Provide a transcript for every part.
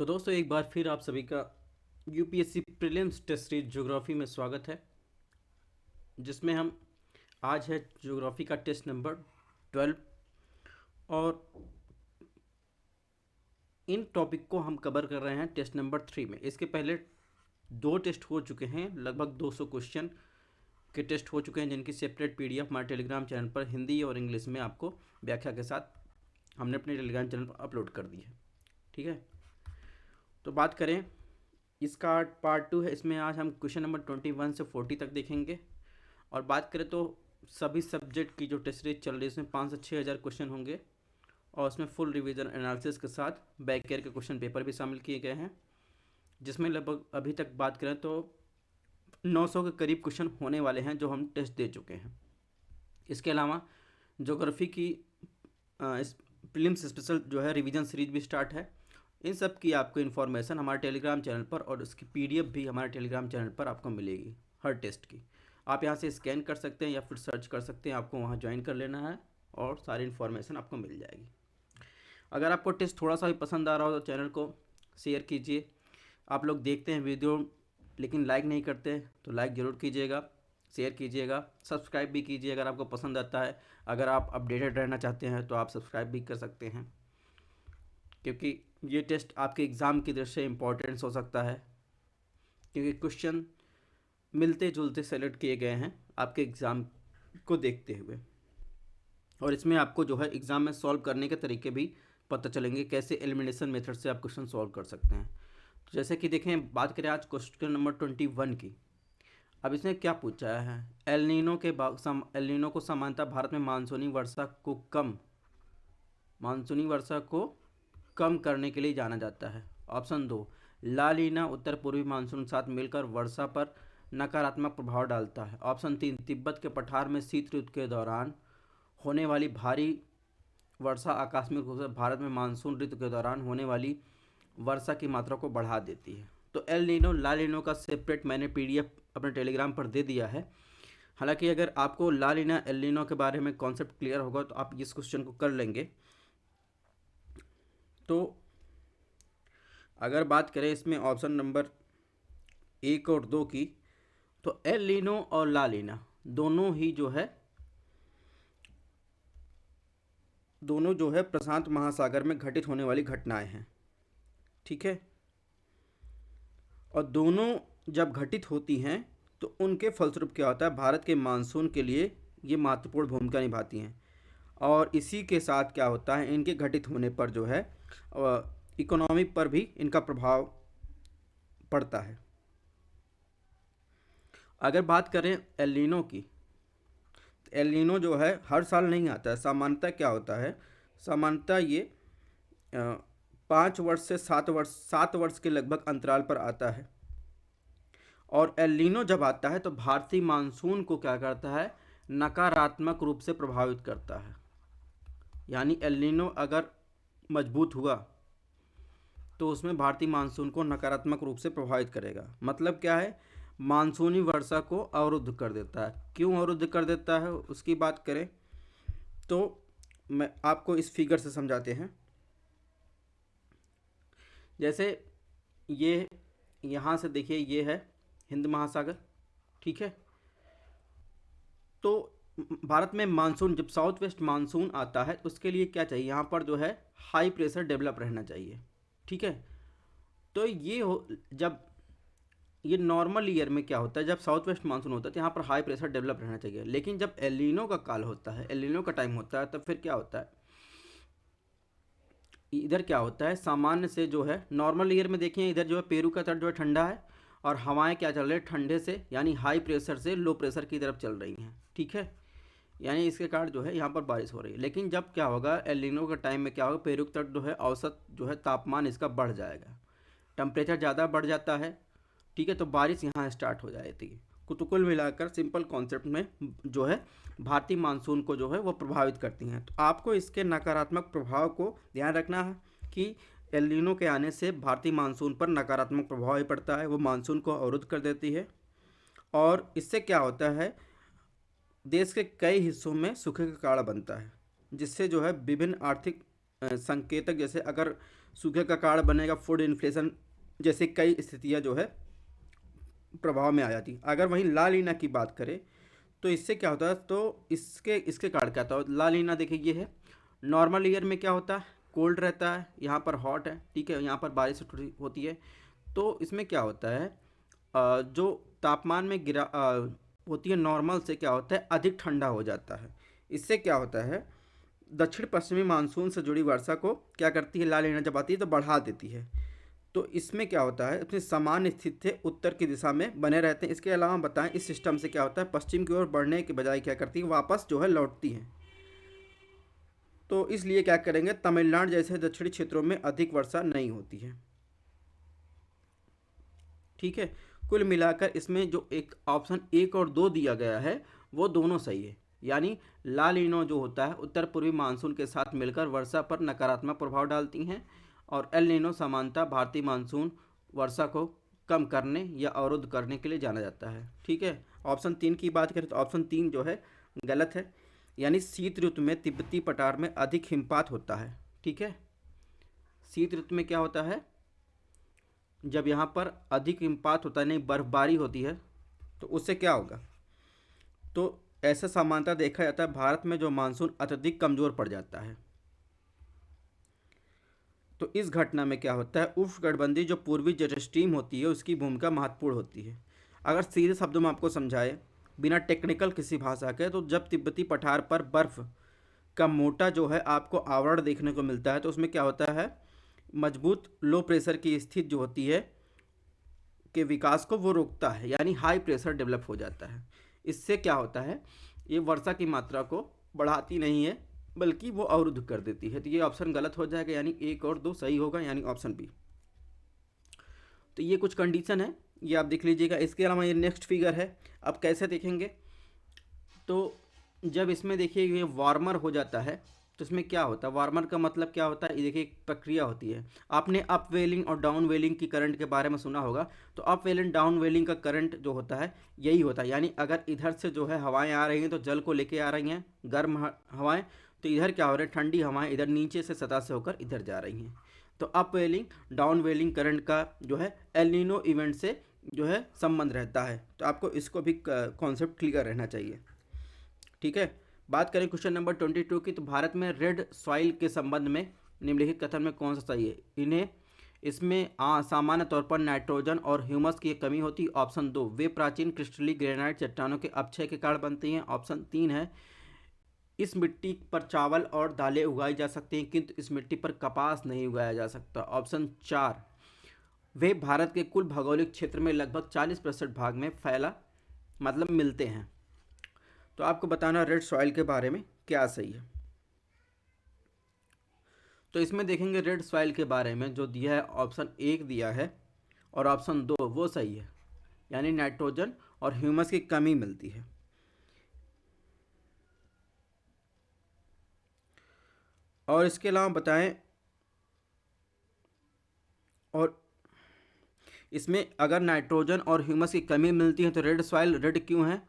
तो दोस्तों एक बार फिर आप सभी का UPSC prelims test series geography में स्वागत है, जिसमें हम आज है ज्योग्राफी का टेस्ट नंबर 12 और इन टॉपिक को हम कवर कर रहे हैं टेस्ट नंबर 3 में। इसके पहले 2 टेस्ट हो चुके हैं, लगभग 200 क्वेश्चन के टेस्ट हो चुके हैं, जिनकी सेपरेट पीडीएफ हमारे टेलीग्राम चैनल पर हिंदी और इंग्लिश में आपको व्याख्या के साथ हमने अपने टेलीग्राम चैनल पर अपलोड कर दी है। ठीक है, तो बात करें इसका पार्ट 2 है। इसमें आज हम क्वेश्चन नंबर 21 से 40 तक देखेंगे। और बात करें तो सभी सब्जेक्ट की जो टेस्ट सीरीज चल रही है इसमें 5 से 6 हज़ार क्वेश्चन होंगे और उसमें फुल रिवीजन एनालिसिस के साथ बैक ईयर के क्वेश्चन पेपर भी शामिल किए गए हैं, जिसमें लगभग अभी तक बात करें तो 900 के करीब क्वेश्चन होने वाले हैं जो हम टेस्ट दे चुके हैं। इसके अलावा ज्योग्राफी की इस प्रीलिम्स स्पेशल जो है रिवीजन सीरीज भी स्टार्ट है। इन सब की आपको इन्फॉर्मेशन हमारे टेलीग्राम चैनल पर और उसकी पीडीएफ भी हमारे टेलीग्राम चैनल पर आपको मिलेगी हर टेस्ट की। आप यहाँ से स्कैन कर सकते हैं या फिर सर्च कर सकते हैं, आपको वहाँ ज्वाइन कर लेना है और सारी इन्फॉर्मेशन आपको मिल जाएगी। अगर आपको टेस्ट थोड़ा सा भी पसंद आ रहा हो तो चैनल को शेयर कीजिए। आप लोग देखते हैं वीडियो लेकिन लाइक नहीं करते, तो लाइक ज़रूर कीजिएगा, शेयर कीजिएगा, सब्सक्राइब भी कीजिए अगर आपको पसंद आता है। अगर आप अपडेटेड रहना चाहते हैं तो आप सब्सक्राइब भी कर सकते हैं, क्योंकि ये टेस्ट आपके एग्ज़ाम की दृष्टि से इम्पोर्टेंस हो सकता है, क्योंकि क्वेश्चन मिलते जुलते सेलेक्ट किए गए हैं आपके एग्ज़ाम को देखते हुए। और इसमें आपको जो है एग्ज़ाम में सॉल्व करने के तरीके भी पता चलेंगे, कैसे एलिमिनेशन मेथड से आप क्वेश्चन सॉल्व कर सकते हैं। तो जैसे कि देखें, बात करें आज क्वेश्चन नंबर 21 की। अब इसने क्या पूछा है, एल नीनो को सामान्यतः भारत में मानसूनी वर्षा को कम करने के लिए जाना जाता है। ऑप्शन 2, ला लीना उत्तर पूर्वी मानसून साथ मिलकर वर्षा पर नकारात्मक प्रभाव डालता है। ऑप्शन 3, तिब्बत के पठार में शीत ऋतु के दौरान होने वाली भारी वर्षा आकस्मिक रूप से भारत में मानसून ऋतु के दौरान होने वाली वर्षा की मात्रा को बढ़ा देती है। तो एल नीनो ला लीनो का सेपरेट मैंने पीडीएफ अपने टेलीग्राम पर दे दिया है। हालांकि अगर आपको ला लीना एल नीनो के बारे में कॉन्सेप्ट क्लियर होगा तो आप इस क्वेश्चन को कर लेंगे। तो अगर बात करें इसमें ऑप्शन नंबर 1 और 2 की, तो एल नीनो और ला लीना दोनों जो है प्रशांत महासागर में घटित होने वाली घटनाएं हैं। ठीक है, और दोनों जब घटित होती हैं तो उनके फलस्वरूप क्या होता है, भारत के मानसून के लिए ये महत्वपूर्ण भूमिका निभाती हैं। और इसी के साथ क्या होता है, इनके घटित होने पर जो है इकोनॉमी पर भी इनका प्रभाव पड़ता है। अगर बात करें एल नीनो की, एल नीनो जो है हर साल नहीं आता है। सामान्यतः क्या होता है, सामान्यतः ये 5 वर्ष से 7 वर्ष के लगभग अंतराल पर आता है। और एल नीनो जब आता है तो भारतीय मानसून को क्या करता है, नकारात्मक रूप से प्रभावित करता है। यानी एल नीनो अगर मजबूत हुआ तो उसमें भारतीय मानसून को नकारात्मक रूप से प्रभावित करेगा। मतलब क्या है, मानसूनी वर्षा को अवरुद्ध कर देता है। क्यों अवरुद्ध कर देता है उसकी बात करें तो मैं आपको इस फिगर से समझाते हैं। जैसे ये यहाँ से देखिए, ये है हिंद महासागर। ठीक है, तो भारत में मानसून जब साउथ वेस्ट मानसून आता है तो उसके लिए क्या चाहिए, यहाँ पर जो है हाई प्रेशर डेवलप रहना चाहिए। ठीक है, तो जब ये नॉर्मल ईयर में क्या होता है, जब साउथ वेस्ट मानसून होता है तो यहाँ पर हाई प्रेशर डेवलप रहना चाहिए। लेकिन जब एल नीनो का काल होता है, एल नीनो का टाइम होता है, तब फिर क्या होता है, इधर क्या होता है, सामान्य से जो है नॉर्मल ईयर में देखिए, इधर जो है पेरू का तट जो है ठंडा है और हवाएं क्या चल रही है, ठंडे से यानी हाई प्रेशर से लो प्रेशर की तरफ चल रही हैं। ठीक है, यानी इसके कारण जो है यहाँ पर बारिश हो रही है। लेकिन जब क्या होगा, एल नीनो के टाइम में क्या होगा, पेरू का तट जो है औसत जो है तापमान इसका बढ़ जाएगा, टेम्परेचर ज़्यादा बढ़ जाता है। ठीक है, तो बारिश यहाँ स्टार्ट हो जाती है। तो कुल मिलाकर सिंपल कॉन्सेप्ट में जो है भारतीय मानसून को जो है वो प्रभावित करती हैं। तो आपको इसके नकारात्मक प्रभाव को ध्यान रखना है कि एल नीनो के आने से भारतीय मानसून पर नकारात्मक प्रभाव ही पड़ता है, वो मानसून को अवरुद्ध कर देती है। और इससे क्या होता है, देश के कई हिस्सों में सूखे का कारण बनता है, जिससे जो है विभिन्न आर्थिक संकेतक, जैसे अगर सूखे का कारण बनेगा, फूड इन्फ्लेशन जैसे कई स्थितियाँ जो है प्रभाव में आ जाती। अगर वहीं ला लीना की बात करें तो इससे क्या होता है, तो इसके इसके कारण क्या होता है। ला लीना देखिए ये है, नॉर्मल ईयर में क्या होता है, कोल्ड रहता है, यहाँ पर हॉट है, ठीक है, यहाँ पर बारिश होती है। तो इसमें क्या होता है, जो तापमान में गिरा होती है नॉर्मल से, क्या होता है अधिक ठंडा हो जाता है। इससे क्या होता है, दक्षिण पश्चिमी मानसून से जुड़ी वर्षा को क्या करती है, ला लीना जब आती है तो बढ़ा देती है। तो इसमें क्या होता है, अपनी समान स्थिति से उत्तर की दिशा में बने रहते हैं। इसके अलावा बताएं, इस सिस्टम से क्या होता है, पश्चिम की ओर बढ़ने के बजाय क्या करती है, वापस जो है लौटती है। तो इसलिए क्या करेंगे, तमिलनाडु जैसे दक्षिणी क्षेत्रों में अधिक वर्षा नहीं होती है। ठीक है, कुल मिलाकर इसमें जो एक ऑप्शन 1 और 2 दिया गया है वो दोनों सही है। यानी ला लीनो जो होता है उत्तर पूर्वी मानसून के साथ मिलकर वर्षा पर नकारात्मक प्रभाव डालती हैं, और एल नीनो समानता भारतीय मानसून वर्षा को कम करने या अवरुद्ध करने के लिए जाना जाता है। ठीक है, ऑप्शन 3 की बात करें तो ऑप्शन 3 जो है गलत है। यानी शीत ऋतु में तिब्बती पठार में अधिक हिमपात होता है। ठीक है, शीत ऋतु में क्या होता है, जब यहाँ पर अधिक हिमपात होता है, नहीं बर्फबारी होती है, तो उससे क्या होगा, तो ऐसा सामान्यतः देखा जाता है भारत में जो मानसून अत्यधिक कमज़ोर पड़ जाता है। तो इस घटना में क्या होता है, उष्णकटिबंधीय जो पूर्वी जेट स्ट्रीम होती है उसकी भूमिका महत्वपूर्ण होती है। अगर सीधे शब्दों में आपको समझाए बिना टेक्निकल किसी भाषा के, तो जब तिब्बती पठार पर बर्फ़ का मोटा जो है आपको आवरण देखने को मिलता है, तो उसमें क्या होता है, मजबूत लो प्रेशर की स्थिति जो होती है के विकास को वो रोकता है, यानी हाई प्रेशर डेवलप हो जाता है। इससे क्या होता है, ये वर्षा की मात्रा को बढ़ाती नहीं है बल्कि वो अवरुद्ध कर देती है। तो ये ऑप्शन गलत हो जाएगा, यानी 1 और 2 सही होगा, यानी ऑप्शन बी। तो ये कुछ कंडीशन है, ये आप देख लीजिएगा। इसके अलावा ये नेक्स्ट फिगर है, अब कैसे देखेंगे, तो जब इसमें देखिए ये वार्मर हो जाता है तो इसमें क्या होता है, वार्मर का मतलब क्या होता है, ये देखिए एक प्रक्रिया होती है। आपने अप वेलिंग और डाउन वेलिंग की करंट के बारे में सुना होगा। तो अप वेलिंग डाउन वेलिंग का करंट जो होता है यही होता है, यानी अगर इधर से जो है हवाएं आ रही हैं तो जल को लेके आ रही हैं गर्म हवाएं, तो इधर क्या हो रहा है, ठंडी हवाएं इधर नीचे से सतह से होकर इधर जा रही हैं। तो अप वेलिंग डाउन वेलिंग करंट का जो है एल नीनो इवेंट से जो है संबंध रहता है। तो आपको इसको भी कॉन्सेप्ट क्लियर रहना चाहिए। ठीक है, बात करें क्वेश्चन नंबर 22 की, तो भारत में रेड सॉइल के संबंध में निम्नलिखित कथन में कौन सा सही है। इन्हें इसमें सामान्य तौर पर नाइट्रोजन और ह्यूमस की कमी होती है। ऑप्शन 2, वे प्राचीन क्रिस्टलीय ग्रेनाइट चट्टानों के अपक्षय के कारण बनती हैं। ऑप्शन 3 है, इस मिट्टी पर चावल और दालें उगाई जा सकती हैं किंतु इस मिट्टी पर कपास नहीं उगाया जा सकता। ऑप्शन 4, वे भारत के कुल भौगोलिक क्षेत्र में लगभग 40% भाग में फैला मतलब मिलते हैं। तो आपको बताना रेड सॉइल के बारे में क्या सही है। तो इसमें देखेंगे रेड सॉइल के बारे में जो दिया है, ऑप्शन 1 दिया है और ऑप्शन 2 वो सही है, यानी नाइट्रोजन और ह्यूमस की कमी मिलती है। और इसके अलावा बताएं, और इसमें अगर नाइट्रोजन और ह्यूमस की कमी मिलती है तो रेड सॉइल रेड क्यों है,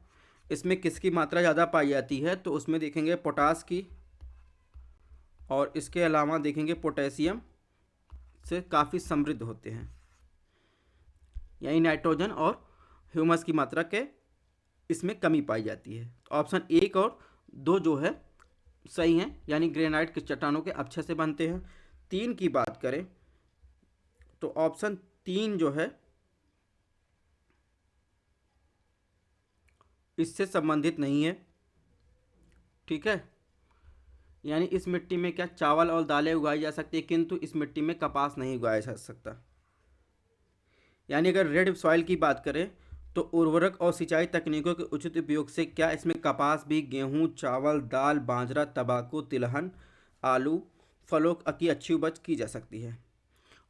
इसमें किसकी मात्रा ज़्यादा पाई जाती है, तो उसमें देखेंगे पोटास की, और इसके अलावा देखेंगे पोटेशियम से काफ़ी समृद्ध होते हैं। यानी नाइट्रोजन और ह्यूमस की मात्रा के इसमें कमी पाई जाती है। ऑप्शन 1 और 2 जो है सही हैं, यानी ग्रेनाइट के चट्टानों के अपक्षय से बनते हैं। 3 की बात करें तो ऑप्शन 3 जो है इससे संबंधित नहीं है। ठीक है, यानी इस मिट्टी में क्या चावल और दालें उगाई जा सकती है किंतु इस मिट्टी में कपास नहीं उगाया जा सकता। यानी अगर रेड सॉइल की बात करें तो उर्वरक और सिंचाई तकनीकों के उचित उपयोग से क्या इसमें कपास भी, गेहूं, चावल, दाल, बाजरा, तंबाकू, तिलहन, आलू, फलों की अच्छी उपज की जा सकती है।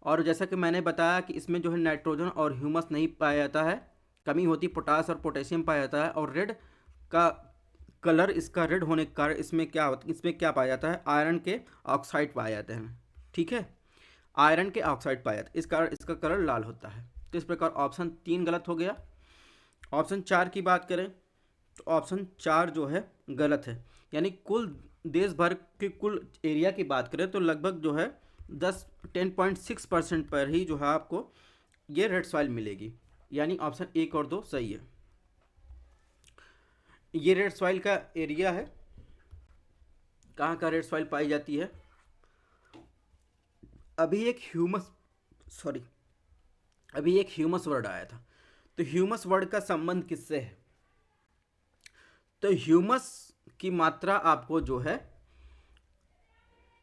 और जैसा कि मैंने बताया कि इसमें जो है नाइट्रोजन और ह्यूमस नहीं पाया जाता है, कमी होती, पोटास और पोटेशियम पाया जाता है। और रेड का कलर, इसका रेड होने के कारण इसमें क्या होता है, इसमें क्या पाया जाता है, आयरन के ऑक्साइड पाए जाते हैं। ठीक है, आयरन के ऑक्साइड पाया जाता है, इस कारण इसका कलर लाल होता है। तो इस प्रकार ऑप्शन 3 गलत हो गया। ऑप्शन 4 की बात करें तो ऑप्शन 4 जो है गलत है, यानी कुल देश भर के कुल एरिया की बात करें तो लगभग जो है 10.6% पर ही जो है आपको ये रेड सॉइल मिलेगी, यानी ऑप्शन एक और दो सही है। ये रेड सॉइल का एरिया है, कहाँ का रेड सॉइल पाई जाती है। अभी एक ह्यूमस सॉरी अभी एक ह्यूमस वर्ड आया था, तो ह्यूमस वर्ड का संबंध किससे है? तो ह्यूमस की मात्रा आपको जो है,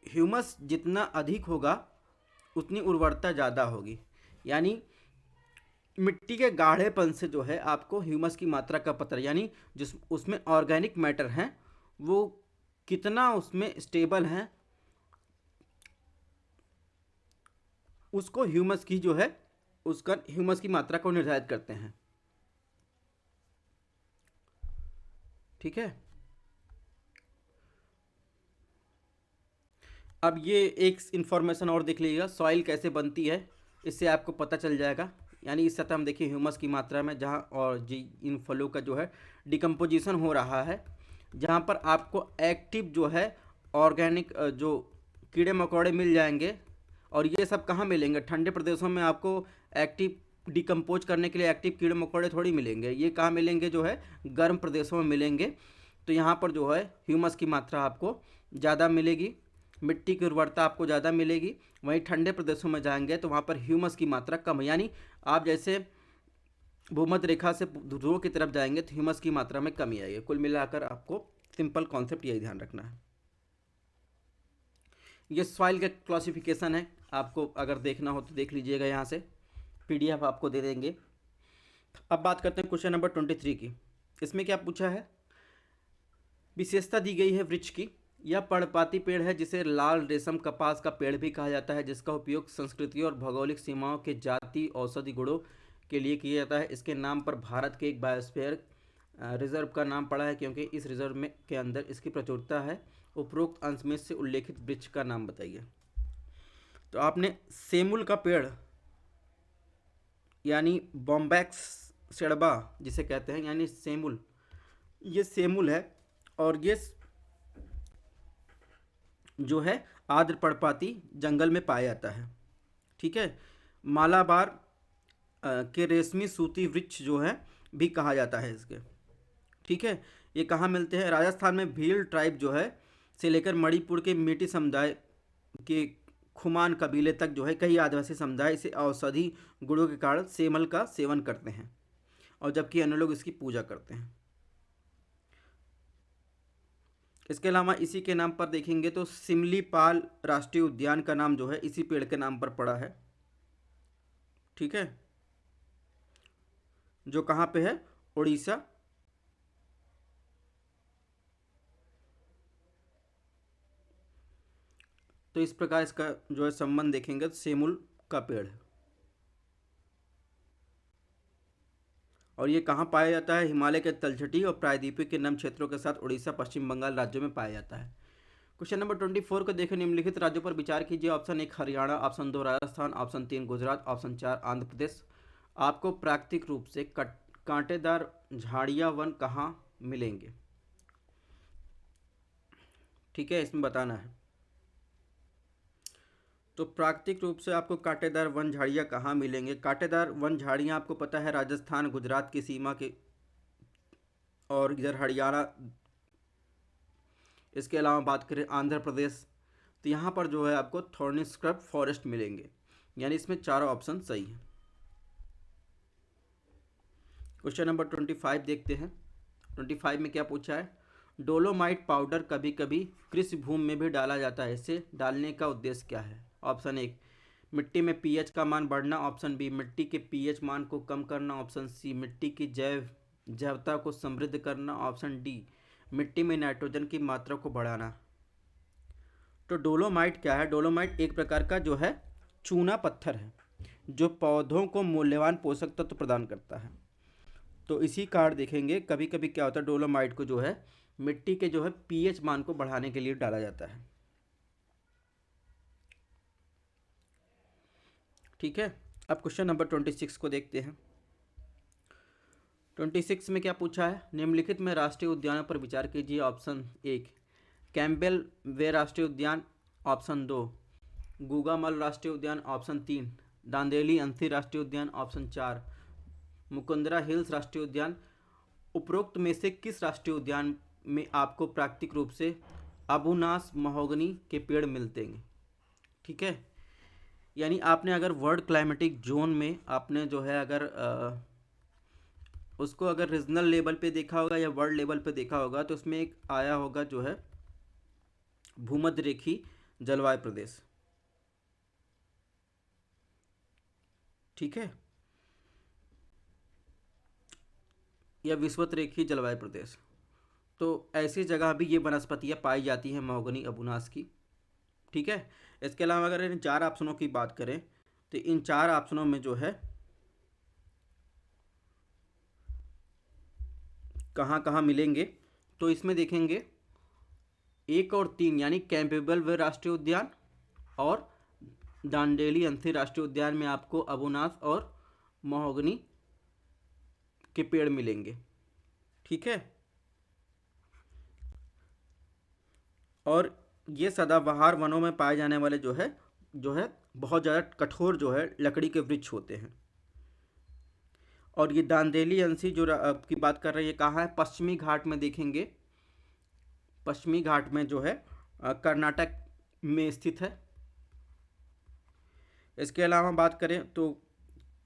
ह्यूमस जितना अधिक होगा उतनी उर्वरता ज़्यादा होगी, यानी मिट्टी के गाढ़ेपन से जो है आपको ह्यूमस की मात्रा का पता, यानी जिस उसमें ऑर्गेनिक मैटर हैं वो कितना उसमें स्टेबल है, उसको ह्यूमस की जो है उसका ह्यूमस की मात्रा को निर्धारित करते हैं। ठीक है, अब ये एक इन्फॉर्मेशन और देख लीजिएगा, सॉइल कैसे बनती है, इससे आपको पता चल जाएगा। यानी इस सतह हम देखिए ह्यूमस की मात्रा में जहाँ और जी इन फलों का जो है डिकम्पोजिशन हो रहा है, जहाँ पर आपको एक्टिव जो है ऑर्गेनिक जो कीड़े मकोड़े मिल जाएंगे। और ये सब कहाँ मिलेंगे? ठंडे प्रदेशों में आपको एक्टिव डिकम्पोज करने के लिए एक्टिव कीड़े मकोड़े थोड़ी मिलेंगे, ये कहाँ मिलेंगे? जो है गर्म प्रदेशों में मिलेंगे। तो यहाँ पर जो है ह्यूमस की मात्रा आपको ज़्यादा मिलेगी, मिट्टी की उर्वरता आपको ज़्यादा मिलेगी। वहीं ठंडे प्रदेशों में जाएंगे तो वहाँ पर ह्यूमस की मात्रा कम है, यानी आप जैसे भूमध्य रेखा से ध्रुव की तरफ जाएंगे तो ह्यूमस की मात्रा में कमी आएगी। कुल मिलाकर आपको सिंपल कॉन्सेप्ट यही ध्यान रखना है। ये सॉइल का क्लासिफिकेशन है, आपको अगर देखना हो तो देख लीजिएगा, यहाँ से पीडीएफ आपको दे देंगे। अब बात करते हैं क्वेश्चन नंबर 23 की। इसमें क्या पूछा है? विशेषता दी गई है वृक्ष की। यह पर्णपाती पेड़ है जिसे लाल रेशम कपास का पेड़ भी कहा जाता है, जिसका उपयोग संस्कृति और भौगोलिक सीमाओं के जाति औषधि गुणों के लिए किया जाता है। इसके नाम पर भारत के एक बायोस्फीयर रिजर्व का नाम पड़ा है, क्योंकि इस रिजर्व में के अंदर इसकी प्रचुरता है। उपरोक्त अंश में से उल्लेखित वृक्ष का नाम बताइए। तो आपने सेमुल का पेड़, यानी बॉम्बैक्स सेड़बा जिसे कहते हैं, यानी सेमुल, ये सेमुल है। और ये जो है आर्द्र पर्णपाती जंगल में पाया जाता है। ठीक है, मालाबार के रेशमी सूती वृक्ष जो है भी कहा जाता है इसके। ठीक है, ये कहाँ मिलते हैं? राजस्थान में भील ट्राइब जो है से लेकर मणिपुर के मेटी समुदाय के खुमान कबीले तक जो है कई आदिवासी समुदाय इसे औषधि गुणों के कारण सेमल का सेवन करते हैं, और जबकि अन्य लोग इसकी पूजा करते हैं। इसके अलावा इसी के नाम पर देखेंगे तो सिमलीपाल राष्ट्रीय उद्यान का नाम जो है इसी पेड़ के नाम पर पड़ा है। ठीक है, जो कहाँ पे है? उड़ीसा। तो इस प्रकार इसका जो है संबंध देखेंगे तो सेमुल का पेड़ है। और ये कहाँ पाया जाता है? हिमालय के तलछटी और प्रायद्वीपीय के नम क्षेत्रों के साथ उड़ीसा पश्चिम बंगाल राज्यों में पाया जाता है। क्वेश्चन नंबर 24 को देखें। निम्नलिखित राज्यों पर विचार कीजिए। Option 1 Haryana, option 2 Rajasthan, option 3 Gujarat, option 4 Andhra Pradesh. आपको प्राकृतिक रूप से कांटेदार झाड़ियाँ वन कहाँ मिलेंगे? ठीक है, इसमें बताना है। तो प्राकृतिक रूप से आपको कांटेदार वन झाड़ियाँ कहाँ मिलेंगे? कांटेदार वन झाड़ियाँ आपको पता है राजस्थान गुजरात की सीमा के, और इधर हरियाणा। इसके अलावा बात करें आंध्र प्रदेश, तो यहाँ पर जो है आपको थॉर्नी स्क्रब फॉरेस्ट मिलेंगे, यानी इसमें चारों ऑप्शन सही है। क्वेश्चन नंबर 25 देखते हैं। 25 में क्या पूछा है? डोलोमाइट पाउडर कभी कभी कृषि भूमि में भी डाला जाता है, इसे डालने का उद्देश्य क्या है? ऑप्शन 1 मिट्टी में पीएच का मान बढ़ना, ऑप्शन बी मिट्टी के पीएच मान को कम करना, ऑप्शन सी मिट्टी की जैवता को समृद्ध करना, ऑप्शन डी मिट्टी में नाइट्रोजन की मात्रा को बढ़ाना। तो डोलोमाइट क्या है? डोलोमाइट एक प्रकार का जो है चूना पत्थर है, जो पौधों को मूल्यवान पोषक तत्व प्रदान करता है। तो इसी कारण देखेंगे कभी कभी क्या होता है, डोलोमाइट को जो है मिट्टी के जो है पीएच मान को बढ़ाने के लिए डाला जाता है। ठीक है, अब क्वेश्चन नंबर 26 को देखते हैं। 26 में क्या पूछा है? निम्नलिखित में राष्ट्रीय उद्यानों पर विचार कीजिए। ऑप्शन 1 कैम्पबेल वे राष्ट्रीय उद्यान ऑप्शन 2, गूगामल राष्ट्रीय उद्यान ऑप्शन 3, दांदेली अंसी राष्ट्रीय उद्यान ऑप्शन 4, मुकुंदरा हिल्स राष्ट्रीय उद्यान। उपरोक्त में से किस राष्ट्रीय उद्यान में आपको प्राकृतिक रूप से अबुनास महोगनी के पेड़ मिलते हैं? ठीक है, यानी आपने अगर वर्ल्ड क्लाइमेटिक जोन में आपने जो है अगर उसको अगर रीजनल लेवल पे देखा होगा या वर्ल्ड लेवल पे देखा होगा तो उसमें एक आया होगा जो है भूमध्य रेखी जलवायु प्रदेश। ठीक है, या विषुवत रेखी जलवायु प्रदेश। तो ऐसी जगह भी ये वनस्पतियाँ पाई जाती हैं महोगनी अबुनास की। ठीक है, इसके अलावा अगर इन 4 ऑप्शनों की बात करें तो इन 4 ऑप्शनों में जो है कहाँ कहाँ मिलेंगे, तो इसमें देखेंगे 1 और 3 यानी कैंपेबल वे राष्ट्रीय उद्यान और दांडेली अंसी राष्ट्रीय उद्यान में आपको अबुनास और महोगनी के पेड़ मिलेंगे। ठीक है, और ये सदाबहार वनों में पाए जाने वाले जो है बहुत ज़्यादा कठोर जो है लकड़ी के वृक्ष होते हैं। और ये दांदेली अंसी जो की बात कर रहे हैं, ये कहाँ है? पश्चिमी घाट में देखेंगे, पश्चिमी घाट में जो है कर्नाटक में स्थित है। इसके अलावा बात करें तो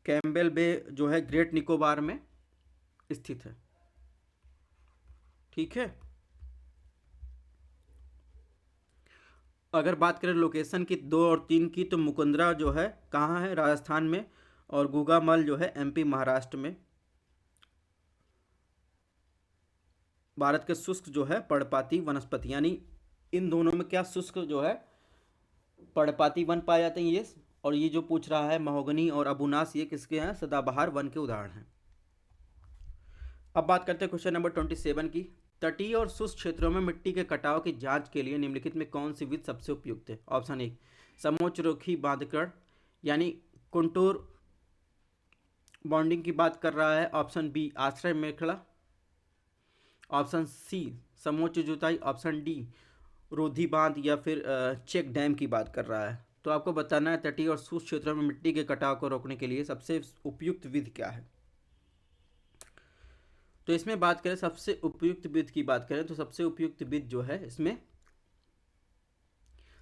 कैम्पबेल बे जो है ग्रेट निकोबार में स्थित है। ठीक है, अगर बात करें लोकेशन की 2 और 3 की तो मुकुंदरा जो है कहाँ है? राजस्थान में, और गूगामल जो है एमपी महाराष्ट्र में। भारत के शुष्क जो है पर्णपाती वनस्पति, यानी इन दोनों में क्या शुष्क जो है पर्णपाती वन पाए जाते हैं ये, और ये जो पूछ रहा है महोगनी और अबुनास, ये किसके हैं? सदाबहार वन के उदाहरण हैं। अब बात करते हैं क्वेश्चन नंबर 27 की। तटीय और शुष्क क्षेत्रों में मिट्टी के कटाव की जांच के लिए निम्नलिखित में कौन सी विधि सबसे उपयुक्त है? ऑप्शन 1 समोच्चरेखी बांधकरण यानी कुंटूर बॉन्डिंग की बात कर रहा है। ऑप्शन बी आश्रय मेखला, ऑप्शन सी समोच्च जुताई, ऑप्शन डी रोधी बांध या फिर चेक डैम की बात कर रहा है। तो आपको बताना है तटीय और शुष्क क्षेत्रों में मिट्टी के कटाव को रोकने के लिए सबसे उपयुक्त विधि क्या है। तो इसमें बात करें सबसे उपयुक्त विधि की बात करें तो सबसे उपयुक्त विधि जो है इसमें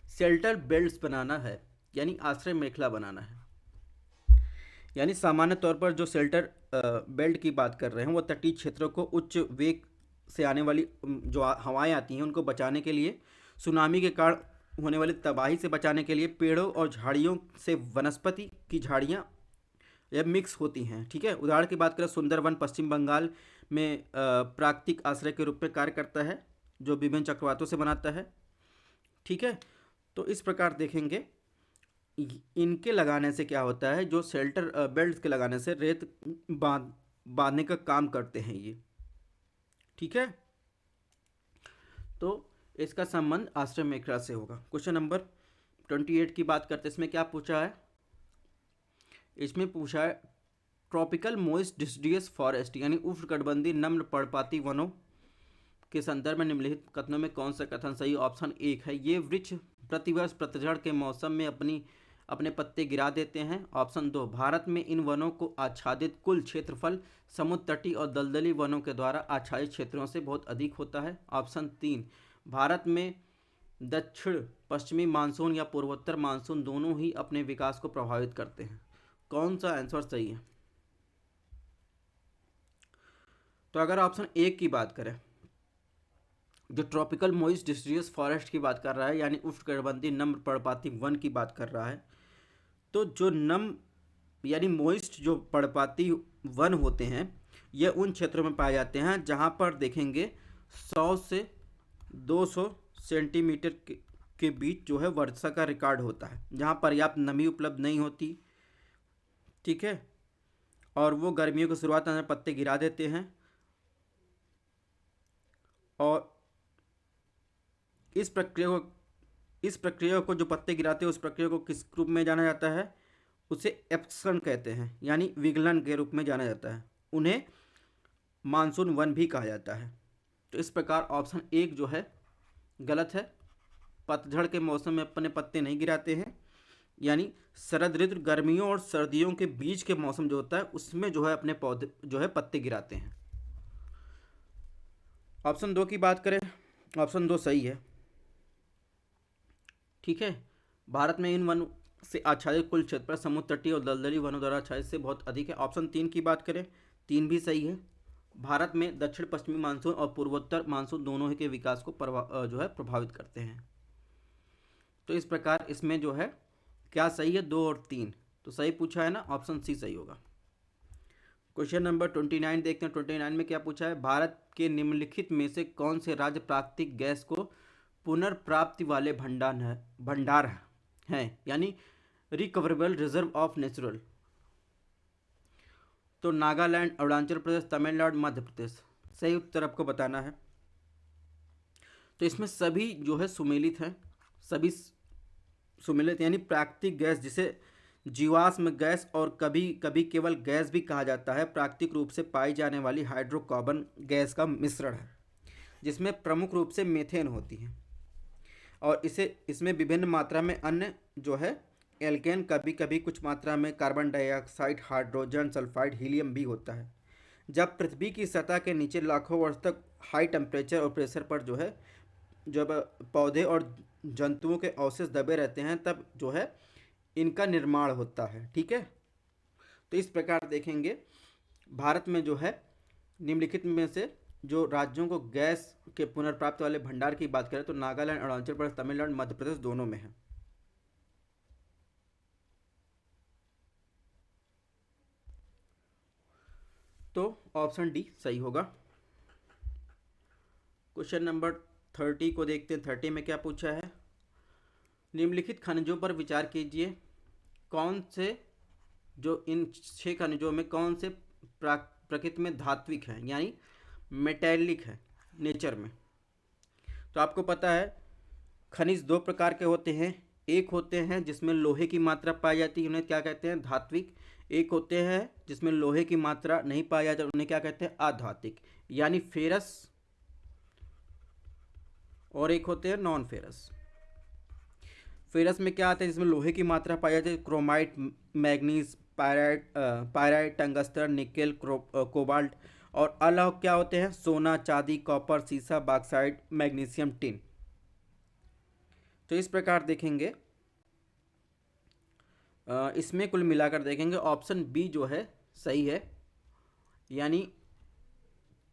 शेल्टर बेल्ट्स बनाना है, यानी आश्रय मेखला बनाना है। यानी सामान्य तौर पर जो शेल्टर बेल्ट की बात कर रहे हैं वो तटीय क्षेत्रों को उच्च वेग से आने वाली जो हवाएं आती हैं उनको बचाने के लिए, सुनामी के कारण होने वाली तबाही से बचाने के लिए पेड़ों और झाड़ियों से वनस्पति की झाड़ियाँ यह मिक्स होती हैं। ठीक है, उदाहरण की बात करें सुंदरवन पश्चिम बंगाल में प्राकृतिक आश्रय के रूप में कार्य करता है जो विभिन्न चक्रवातों से बनाता है। ठीक है, तो इस प्रकार देखेंगे इनके लगाने से क्या होता है, जो शेल्टर बेल्ट के लगाने से रेत बांधने का काम करते हैं ये। ठीक है, तो इसका संबंध आश्रय मेखला से होगा। क्वेश्चन नंबर 28 की बात करते हैं, इसमें क्या पूछा है? इसमें पूछा है ट्रॉपिकल मॉइस्ट डिसिडियस फॉरेस्ट यानी उष्णकटिबंधीय नम्र पर्णपाती वनों के संदर्भ में निम्नलिखित कथनों में कौन सा कथन सही? ऑप्शन 1 है ये वृक्ष प्रतिवर्ष पतझड़ के मौसम में अपने पत्ते गिरा देते हैं। ऑप्शन 2 भारत में इन वनों को आच्छादित कुल क्षेत्रफल समुद्र तटीय और दलदली वनों के द्वारा आच्छादित क्षेत्रों से बहुत अधिक होता है। ऑप्शन 3 भारत में दक्षिण पश्चिमी मानसून या पूर्वोत्तर मानसून दोनों ही अपने विकास को प्रभावित करते हैं। कौन सा आंसर सही है? तो अगर ऑप्शन 1 की बात करें जो ट्रॉपिकल मॉइस्ट डिसिडियस फॉरेस्ट की बात कर रहा है यानी उष्णकटिबंधीय नम्र पर्णपाती वन की बात कर रहा है, तो जो यानी मॉइस्ट जो पर्णपाती वन होते हैं ये उन क्षेत्रों में पाए जाते हैं जहां पर देखेंगे 100 से 200 सेंटीमीटर के बीच जो है वर्षा का रिकॉर्ड होता है, जहां पर्याप्त नमी उपलब्ध नहीं होती। ठीक है, और वो गर्मियों की शुरुआत में पत्ते गिरा देते हैं, और इस प्रक्रिया को जो पत्ते गिराते हैं उस प्रक्रिया को किस रूप में जाना जाता है? उसे एब्सकन कहते हैं, यानी विगलन के रूप में जाना जाता है। उन्हें मानसून वन भी कहा जाता है। तो इस प्रकार ऑप्शन 1 जो है गलत है। पतझड़ के मौसम में अपने पत्ते नहीं गिराते हैं, यानी शरद ऋतु गर्मियों और सर्दियों के बीच के मौसम जो होता है उसमें जो है अपने पौधे जो है पत्ते गिराते हैं। ऑप्शन 2 की बात करें, ऑप्शन 2 सही है। ठीक है, भारत में इन वन से आच्छादित कुल क्षेत्र समुद्र तटीय और दलदली वनों द्वारा आच्छादित से बहुत अधिक है। ऑप्शन 3 की बात करें, 3 भी सही है। भारत में दक्षिण पश्चिमी मानसून और पूर्वोत्तर मानसून दोनों ही के विकास को जो है प्रभावित करते हैं। तो इस प्रकार इसमें जो है क्या सही है, 2 और 3, तो सही पूछा है ना, ऑप्शन सी सही होगा। क्वेश्चन नंबर 29 देखते हैं। 29 में क्या पूछा है, भारत के निम्नलिखित में से कौन से राज्य प्राकृतिक गैस को पुनर्प्राप्ति वाले भंडार हैं, यानी रिकवरेबल रिजर्व ऑफ नेचुरल। तो नागालैंड, अरुणाचल प्रदेश, तमिलनाडु, मध्य प्रदेश। सही उत्तर आपको बताना है। तो इसमें सभी जो है सुमेलित हैं, सभी सुमेलित यानी प्राकृतिक गैस, जिसे जीवाश्म गैस और कभी कभी केवल गैस भी कहा जाता है, प्राकृतिक रूप से पाई जाने वाली हाइड्रोकार्बन गैस का मिश्रण है, जिसमें प्रमुख रूप से मीथेन होती है और इसमें विभिन्न मात्रा में अन्य जो है एल्केन, कभी कभी कुछ मात्रा में carbon dioxide, hydrogen sulphide, helium भी होता है। जब पृथ्वी की सतह के नीचे लाखों वर्ष तक हाई टेम्परेचर और प्रेशर पर जो है जब पौधे और जंतुओं के अवशेष दबे रहते हैं तब जो है इनका निर्माण होता है। ठीक है, तो इस प्रकार देखेंगे भारत में जो है निम्नलिखित में से जो राज्यों को गैस के पुनर्प्राप्ति वाले भंडार की बात करें तो नागालैंड, अरुणाचल प्रदेश, तमिलनाडु, मध्य प्रदेश दोनों में है। तो ऑप्शन डी सही होगा। क्वेश्चन नंबर 30 को देखते हैं। 30 में क्या पूछा है, निम्नलिखित खनिजों पर विचार कीजिए, कौन से जो इन 6 खनिजों में कौन से प्रकृति में धात्विक है, यानी मेटेलिक है नेचर में। तो आपको पता है खनिज 2 प्रकार के होते हैं, एक होते हैं जिसमें लोहे की मात्रा पाई जाती है, उन्हें क्या कहते हैं, धात्विक। एक होते हैं जिसमें लोहे की मात्रा नहीं पाई जाती, उन्हें क्या कहते हैं, अधात्विक, यानी फेरस। और एक होते हैं नॉन फेरस। फेरस में क्या आता है, जिसमें लोहे की मात्रा पाई जाती है, chromite, manganese, pyrite, tungsten, nickel, cobalt. और अलग क्या होते हैं, सोना, चांदी, कॉपर, सीसा, बॉक्साइट, मैग्नीशियम, टिन। तो इस प्रकार देखेंगे इसमें कुल मिलाकर देखेंगे ऑप्शन बी जो है सही है, यानी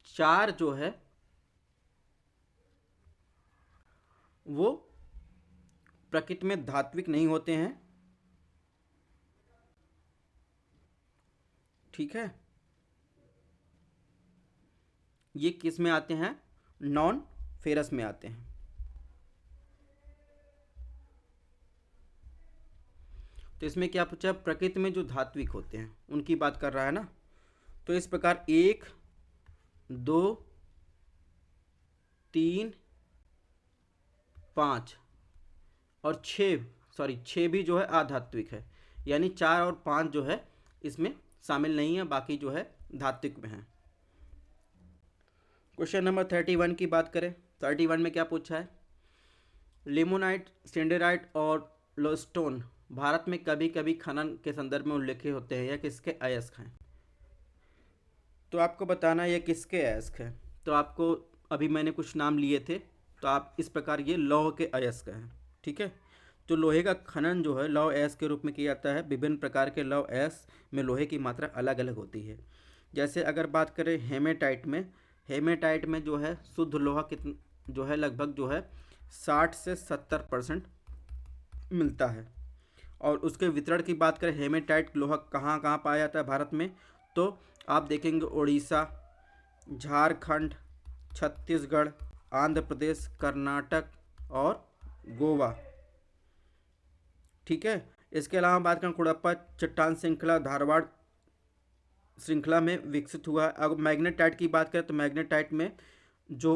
4 जो है वो प्रकृति में धात्विक नहीं होते हैं। ठीक है, ये किस में आते हैं, नॉन फेरस में आते हैं। तो इसमें क्या पूछा, प्रकृति में जो धात्विक होते हैं उनकी बात कर रहा है ना। तो इस प्रकार 1, 2, 3, 5 और 6 भी जो है अधात्विक है, यानी 4 और 5 जो है इसमें शामिल नहीं है, बाकी जो है धात्विक में है। क्वेश्चन नंबर 31 की बात करें। 31 में क्या पूछा है, लिमोनाइट, सिंडेराइट और लोस्टोन भारत में कभी कभी खनन के संदर्भ में उल्लेखित होते हैं, यह किसके अयस्क हैं। तो आपको बताना है ये किसके अयस्क है। तो आपको अभी मैंने कुछ नाम लिए थे, तो आप इस प्रकार ये लौह के अयस्क हैं। ठीक है, तो लोहे का खनन जो है लौह अयस्क के रूप में किया जाता है। विभिन्न प्रकार के लौह अयस्क में लोहे की मात्रा अलग अलग होती है। जैसे अगर बात करें हेमेटाइट में जो है शुद्ध लोहा कितना जो है लगभग जो है 60 से 70% मिलता है। और उसके वितरण की बात करें, हेमेटाइट लोहा कहाँ कहाँ पाया जाता है भारत में, तो आप देखेंगे उड़ीसा, झारखंड, छत्तीसगढ़, आंध्र प्रदेश, कर्नाटक और गोवा। ठीक है, इसके अलावा बात करें कुड़प्पा चट्टान श्रृंखला धारवाड़ श्रृंखला में विकसित हुआ है। अगर मैग्नेटाइट की बात करें तो मैग्नेटाइट में जो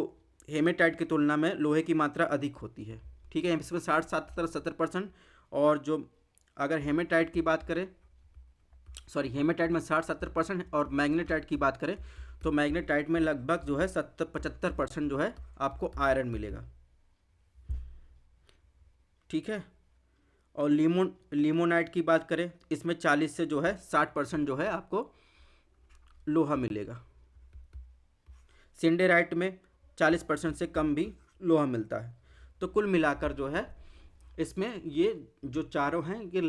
हेमेटाइट की तुलना में लोहे की मात्रा अधिक होती है। ठीक है, इसमें 60-70% और जो अगर हेमेटाइट की बात करें हेमेटाइट में 60-70% और मैग्नेटाइट की बात करें तो मैग्नेटाइट में लगभग जो है 70-75% जो है आपको आयरन मिलेगा। ठीक है। और लिमोनाइट की बात करें, इसमें 40 से जो है 60% जो है आपको लोहा मिलेगा। सिंडेराइट में 40% से कम भी लोहा मिलता है। तो कुल मिलाकर जो है इसमें ये जो चारों हैं ये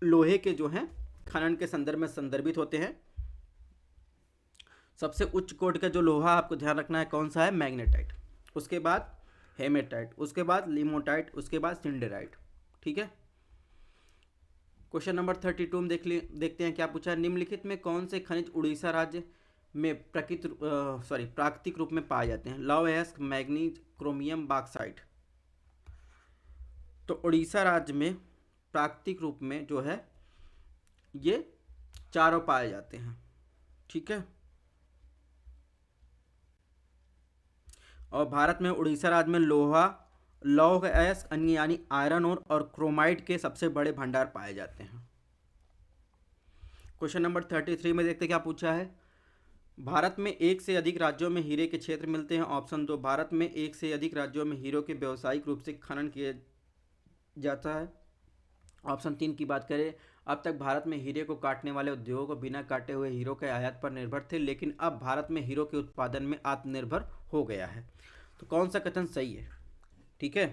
लोहे के जो हैं खनन के संदर्भ में संदर्भित होते हैं। सबसे उच्च कोटि का जो लोहा आपको ध्यान रखना है कौन सा है, मैग्नेटाइट, उसके बाद हेमेटाइट, उसके बाद लिमोटाइट, उसके बाद सिंडेराइट। ठीक है। क्वेश्चन नंबर 32 में देखते हैं क्या पूछा है। निम्नलिखित में कौन से खनिज उड़ीसा राज्य में प्राकृतिक रूप में पाए जाते हैं। लौह अयस्क, मैग्नीज, क्रोमियम, बॉक्साइट। तो उड़ीसा राज्य में प्राकृतिक रूप में जो है ये चारों पाए जाते हैं। ठीक है। और भारत में उड़ीसा राज्य में लौह अयस्क यानी आयरन और क्रोमाइट के सबसे बड़े भंडार पाए जाते हैं। क्वेश्चन नंबर 33 में देखते क्या पूछा है। भारत में एक से अधिक राज्यों में हीरे के क्षेत्र मिलते हैं। ऑप्शन 2, भारत में एक से अधिक राज्यों में हीरो के व्यावसायिक रूप से खनन किया जाता है। ऑप्शन 3 की बात करें, अब तक भारत में हीरे को काटने वाले उद्योगों को बिना काटे हुए हीरो के आयात पर निर्भर थे, लेकिन अब भारत में हीरो के उत्पादन में आत्मनिर्भर हो गया है। तो कौन सा कथन सही है। ठीक है।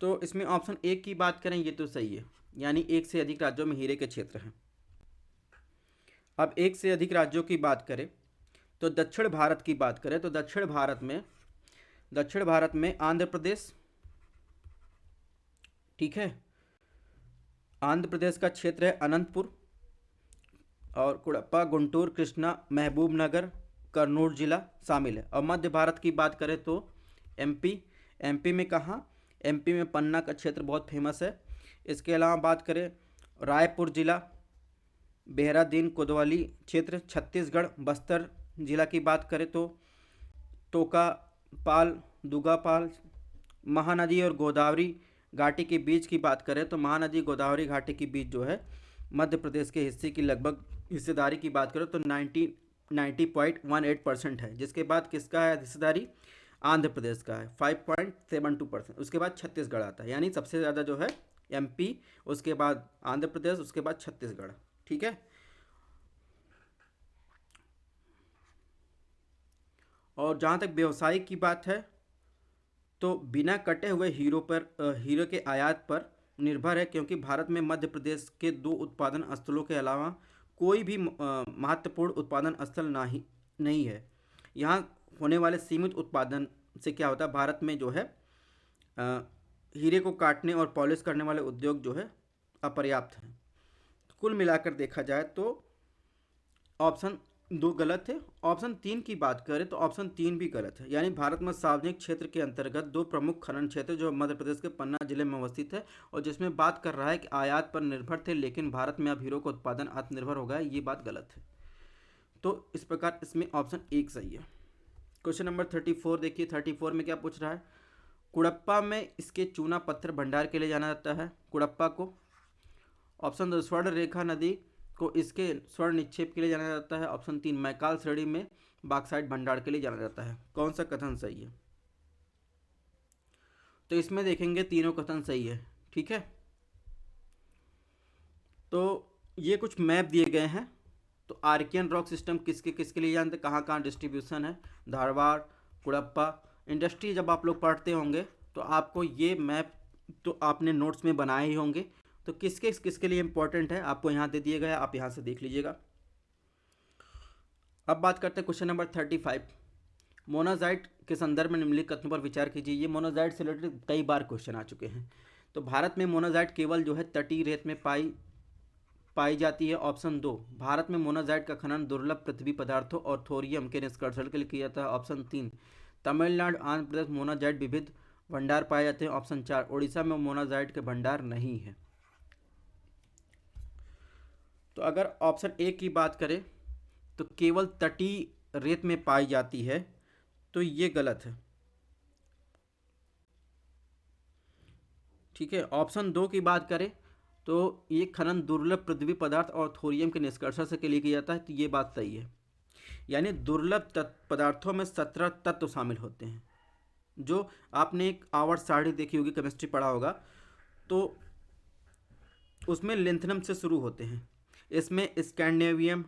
तो इसमें ऑप्शन 1 की बात करें ये तो सही है, यानी एक से अधिक राज्यों में हीरे के क्षेत्र हैं। अब एक से अधिक राज्यों की बात करें तो दक्षिण भारत की बात करें तो दक्षिण भारत में आंध्र प्रदेश, ठीक है, आंध्र प्रदेश का क्षेत्र है अनंतपुर और कुड़प्पा, गुंटूर, कृष्णा, महबूबनगर, कर्नूल जिला शामिल है। और मध्य भारत की बात करें तो एमपी में कहाँ, एमपी में पन्ना का क्षेत्र बहुत फेमस है। इसके अलावा बात करें रायपुर जिला, देहरादून, कोतवाली क्षेत्र, छत्तीसगढ़, बस्तर जिला की बात करें तो टोकापाल, दुगापाल, महानदी और गोदावरी घाटी के बीच की बात करें तो महानदी गोदावरी घाटी के बीच जो है मध्य प्रदेश के हिस्से की लगभग हिस्सेदारी की बात करें तो 90.18% है। जिसके बाद किसका है हिस्सेदारी, आंध्र प्रदेश का है 5.72%। उसके बाद छत्तीसगढ़ आता है, यानी सबसे ज़्यादा जो है एमपी, उसके बाद आंध्र प्रदेश, उसके बाद छत्तीसगढ़। ठीक है। और जहाँ तक व्यवसायिक की बात है तो बिना कटे हुए हीरो के आयात पर निर्भर है, क्योंकि भारत में मध्य प्रदेश के 2 उत्पादन स्थलों के अलावा कोई भी महत्वपूर्ण उत्पादन स्थल नहीं है। यहाँ होने वाले सीमित उत्पादन से क्या होता है, भारत में जो है हीरे को काटने और पॉलिश करने वाले उद्योग जो है अपर्याप्त हैं। कुल मिलाकर देखा जाए तो ऑप्शन 2 गलत है। ऑप्शन 3 की बात करें तो ऑप्शन 3 भी गलत है, यानी भारत में सार्वजनिक क्षेत्र के अंतर्गत 2 प्रमुख खनन क्षेत्र जो मध्य प्रदेश के पन्ना जिले में अवस्थित है और जिसमें बात कर रहा है कि आयात पर निर्भर थे, लेकिन भारत में अब हीरो का उत्पादन आत्मनिर्भर हो गया, ये बात गलत है। तो इस प्रकार इसमें ऑप्शन 1 सही है। क्वेश्चन नंबर 34 देखिए। 34 में क्या पूछ रहा है, कुड़प्पा में इसके चूना पत्थर भंडार के लिए जाना जाता है। कुड़प्पा को ऑप्शन 2 स्वर्ण रेखा नदी को इसके स्वर्ण निक्षेप के लिए जाना जाता है। ऑप्शन 3 मैकाल श्रेणी में बॉक्साइट भंडार के लिए जाना जाता है। कौन सा कथन सही है। तो इसमें देखेंगे तीनों कथन सही है। ठीक है। तो ये कुछ मैप दिए गए हैं। तो आर्कियन रॉक सिस्टम किसके लिए जानते, कहाँ कहाँ डिस्ट्रीब्यूशन है, धारवाड़, कुड़प्पा। इंडस्ट्री जब आप लोग पढ़ते होंगे तो आपको ये मैप तो आपने नोट्स में बनाए ही होंगे। तो किसके लिए इंपॉर्टेंट है आपको यहाँ दे दिया गया, आप यहाँ से देख लीजिएगा। अब बात करते हैं क्वेश्चन नंबर 35। मोनाजाइट के संदर्भ में निम्नलिखित कथनों पर विचार कीजिए। ये मोनाजाइट से रिलेटेड कई बार क्वेश्चन आ चुके हैं। तो भारत में मोनाजाइट केवल जो है तटीय रेत में पाई जाती है। ऑप्शन 2, भारत में मोनाजाइट का खनन दुर्लभ पृथ्वी पदार्थों और थोरियम के निष्कर्षण के लिए किया जाता है। ऑप्शन 3, तमिलनाडु, आंध्र प्रदेश मोनाजाइट विविध भंडार पाए जाते हैं। ऑप्शन 4, उड़ीसा में मोनाजाइट के भंडार नहीं है। तो अगर ऑप्शन 1 की बात करें तो केवल तटीय रेत में पाई जाती है, तो ये गलत है। ठीक है। ऑप्शन 2 की बात करें तो ये खनन दुर्लभ पृथ्वी पदार्थ और थोरियम के निष्कर्षण से के लिए किया जाता है, तो ये बात सही है। यानी दुर्लभ पदार्थों में 17 तत्व शामिल होते हैं, जो आपने एक आवर्त सारणी देखी होगी, केमिस्ट्री पढ़ा होगा, तो उसमें लिंथनम से शुरू होते हैं। इसमें स्कैंडिनेवियम,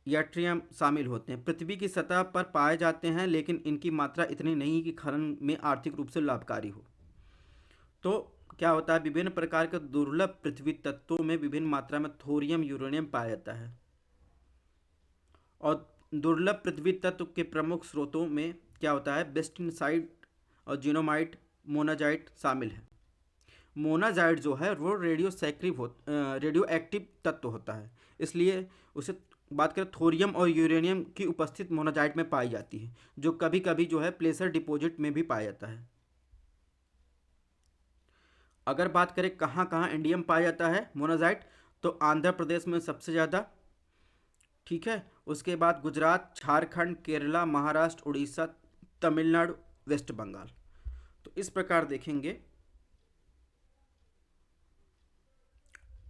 यट्रियम शामिल होते हैं। पृथ्वी की सतह पर पाए जाते हैं, लेकिन इनकी मात्रा इतनी नहीं कि खनन में आर्थिक रूप से लाभकारी हो। तो क्या होता है, विभिन्न प्रकार के दुर्लभ पृथ्वी तत्वों में विभिन्न मात्रा में थोरियम, यूरेनियम पाया जाता है। और दुर्लभ पृथ्वी तत्व के प्रमुख स्रोतों में क्या होता है, बेस्टिनसाइट और जिनोमाइट, मोनाजाइट शामिल है। मोनाजाइट जो है वो रेडियो एक्टिव तत्व होता है, इसलिए उसे बात करें थोरियम और यूरेनियम की उपस्थित मोनाजाइट में पाई जाती है, जो कभी कभी जो है प्लेसर डिपॉजिट में भी पाया जाता है। अगर बात करें कहाँ कहाँ इंडियम पाया जाता है मोनाजाइट, तो आंध्र प्रदेश में सबसे ज़्यादा, ठीक है। उसके बाद गुजरात, झारखंड, केरला, महाराष्ट्र, उड़ीसा, तमिलनाडु, वेस्ट बंगाल। तो इस प्रकार देखेंगे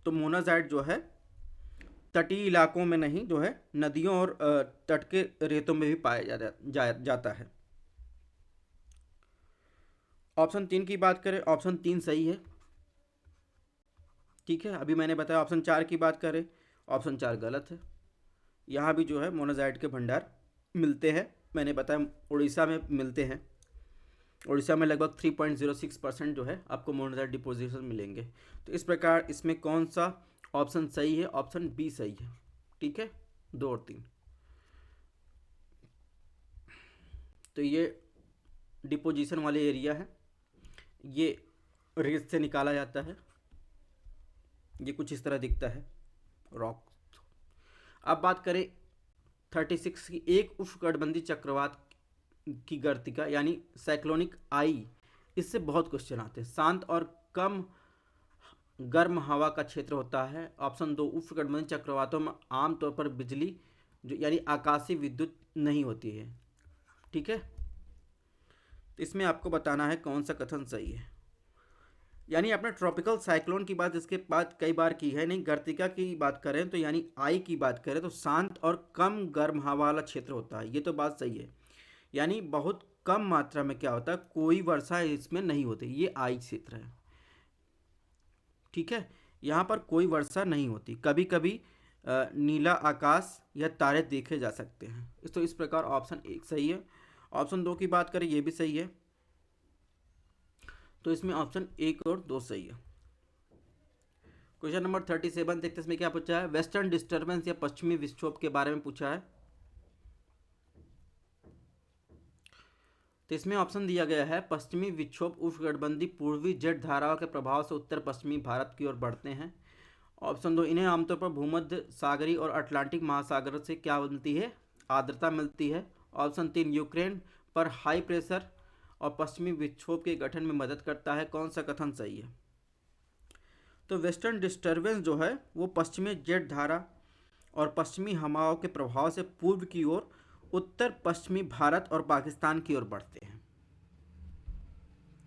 तो मोनाजाइट जो है तटीय इलाकों में नहीं, जो है नदियों और तट के रेतों में भी पाया जाता है। ऑप्शन 3 की बात करें, ऑप्शन 3 सही है, ठीक है। अभी मैंने बताया ऑप्शन 4 की बात करें, ऑप्शन 4 गलत है। यहाँ भी जो है मोनाजाइट के भंडार मिलते हैं, मैंने बताया उड़ीसा में मिलते हैं। उड़ीसा में लगभग 3.06% जो है आपको मोनाजाइट डिपोजिशन मिलेंगे। तो इस प्रकार इसमें कौन सा ऑप्शन सही है, ऑप्शन बी सही है, ठीक है। 2 और 3। तो ये डिपोजिशन वाले एरिया है, ये रेत से निकाला जाता है, ये कुछ इस तरह दिखता है रॉक। अब बात करें 36 की, एक उष्णकटिबंधीय चक्रवात की गर्तिका यानी साइक्लोनिक आई, इससे बहुत क्वेश्चन आते हैं। शांत और कम गर्म हवा का क्षेत्र होता है। ऑप्शन 2, उष्णकटिबंधीय चक्रवातों में आमतौर पर बिजली जो यानी आकाशीय विद्युत नहीं होती है, ठीक है। तो इसमें आपको बताना है कौन सा कथन सही है। यानी आपने ट्रॉपिकल साइक्लोन की बात इसके बाद कई बार की है, नहीं गर्तिका की बात करें तो यानी आई की बात करें तो शांत और कम गर्म हवा वाला क्षेत्र होता है, ये तो बात सही है। यानी बहुत कम मात्रा में क्या होता है, कोई वर्षा इसमें नहीं होती, ये आई क्षेत्र है, ठीक है। यहाँ पर कोई वर्षा नहीं होती, कभी कभी नीला आकाश या तारे देखे जा सकते हैं। तो इस प्रकार ऑप्शन 1 सही है। ऑप्शन 2 की बात करें, ये भी सही है। तो इसमें ऑप्शन 1 और 2 सही है। क्वेश्चन नंबर 37 देखते हैं, इसमें क्या पूछा है, वेस्टर्न डिस्टर्बेंस या पश्चिमी विक्षोभ के बारे में पूछा है। तो इसमें ऑप्शन दिया गया है, पश्चिमी विक्षोभ उष्णकटिबंधीय पूर्वी जेट धाराओं के प्रभाव से उत्तर पश्चिमी भारत की ओर बढ़ते हैं। ऑप्शन 2, इन्हें आमतौर पर भूमध्य सागरी और अटलांटिक महासागर से क्या बनती है, आर्द्रता मिलती है। ऑप्शन 3, यूक्रेन पर हाई प्रेशर और पश्चिमी विक्षोभ के गठन में मदद करता है। कौन सा कथन सही है। तो वेस्टर्न डिस्टर्बेंस जो है वो पश्चिमी जेट धारा और पश्चिमी हवाओं के प्रभाव से पूर्व की ओर उत्तर पश्चिमी भारत और पाकिस्तान की ओर बढ़ते हैं,